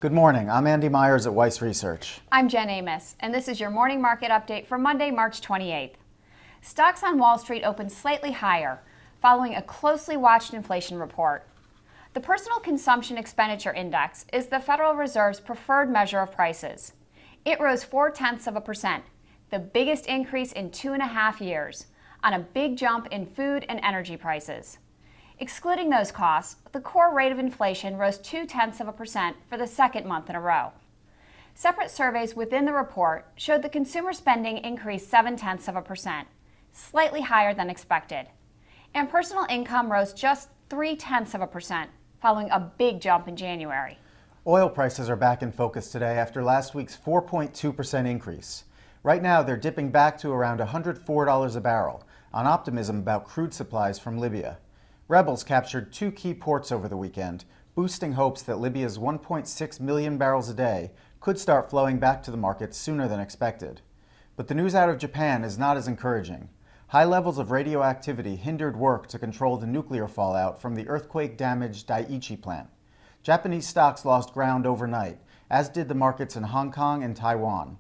Good morning. I'm Andy Myers at NYSE Research. I'm Jen Amos, and this is your morning market update for Monday, March 28th. Stocks on Wall Street opened slightly higher, following a closely watched inflation report. The Personal Consumption Expenditure Index is the Federal Reserve's preferred measure of prices. It rose 0.4%, the biggest increase in 2.5 years, on a big jump in food and energy prices. Excluding those costs, the core rate of inflation rose 0.2% for the second month in a row. Separate surveys within the report showed the consumer spending increased 0.7%, slightly higher than expected. And personal income rose just 0.3%, following a big jump in January. Oil prices are back in focus today after last week's 4.2% increase. Right now, they're dipping back to around $104 a barrel on optimism about crude supplies from Libya. Rebels captured 2 key ports over the weekend, boosting hopes that Libya's 1.6 million barrels a day could start flowing back to the market sooner than expected. But the news out of Japan is not as encouraging. High levels of radioactivity hindered work to control the nuclear fallout from the earthquake-damaged Daiichi plant. Japanese stocks lost ground overnight, as did the markets in Hong Kong and Taiwan.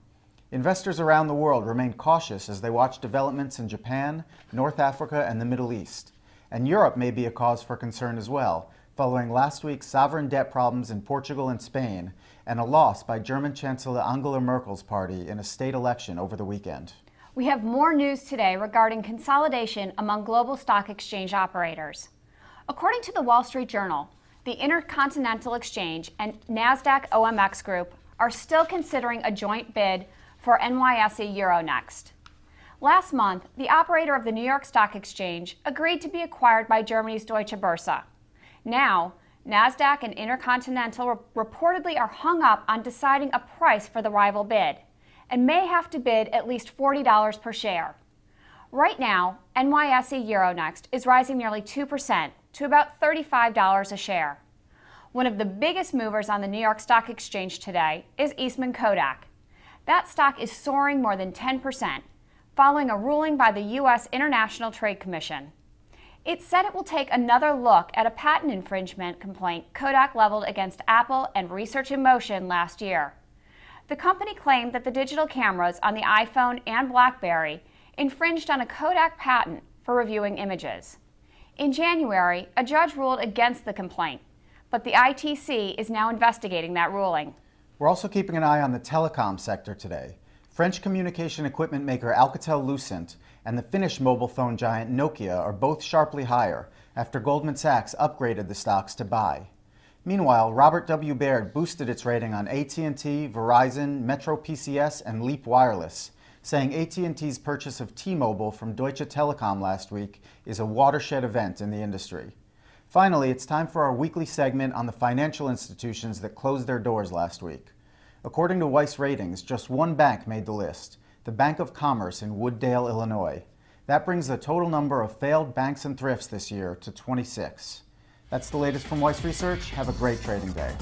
Investors around the world remained cautious as they watched developments in Japan, North Africa, and the Middle East. And Europe may be a cause for concern as well, following last week's sovereign debt problems in Portugal and Spain, and a loss by German Chancellor Angela Merkel's party in a state election over the weekend. We have more news today regarding consolidation among global stock exchange operators. According to the Wall Street Journal, the Intercontinental Exchange and NASDAQ OMX Group are still considering a joint bid for NYSE Euronext. Last month, the operator of the New York Stock Exchange agreed to be acquired by Germany's Deutsche Börse. Now, NASDAQ and Intercontinental reportedly are hung up on deciding a price for the rival bid, and may have to bid at least $40 per share. Right now, NYSE Euronext is rising nearly 2% to about $35 a share. One of the biggest movers on the New York Stock Exchange today is Eastman Kodak. That stock is soaring more than 10%. Following a ruling by the U.S. International Trade Commission. It said it will take another look at a patent infringement complaint Kodak leveled against Apple and Research in Motion last year. The company claimed that the digital cameras on the iPhone and BlackBerry infringed on a Kodak patent for reviewing images. In January, a judge ruled against the complaint, but the ITC is now investigating that ruling. We're also keeping an eye on the telecom sector today. French communication equipment maker Alcatel-Lucent and the Finnish mobile phone giant Nokia are both sharply higher after Goldman Sachs upgraded the stocks to buy. Meanwhile, Robert W. Baird boosted its rating on AT&T, Verizon, Metro PCS, and Leap Wireless, saying AT&T's purchase of T-Mobile from Deutsche Telekom last week is a watershed event in the industry. Finally, it's time for our weekly segment on the financial institutions that closed their doors last week. According to NYSE Ratings, just one bank made the list, the Bank of Commerce in Wooddale, Illinois. That brings the total number of failed banks and thrifts this year to 26. That's the latest from NYSE Research. Have a great trading day.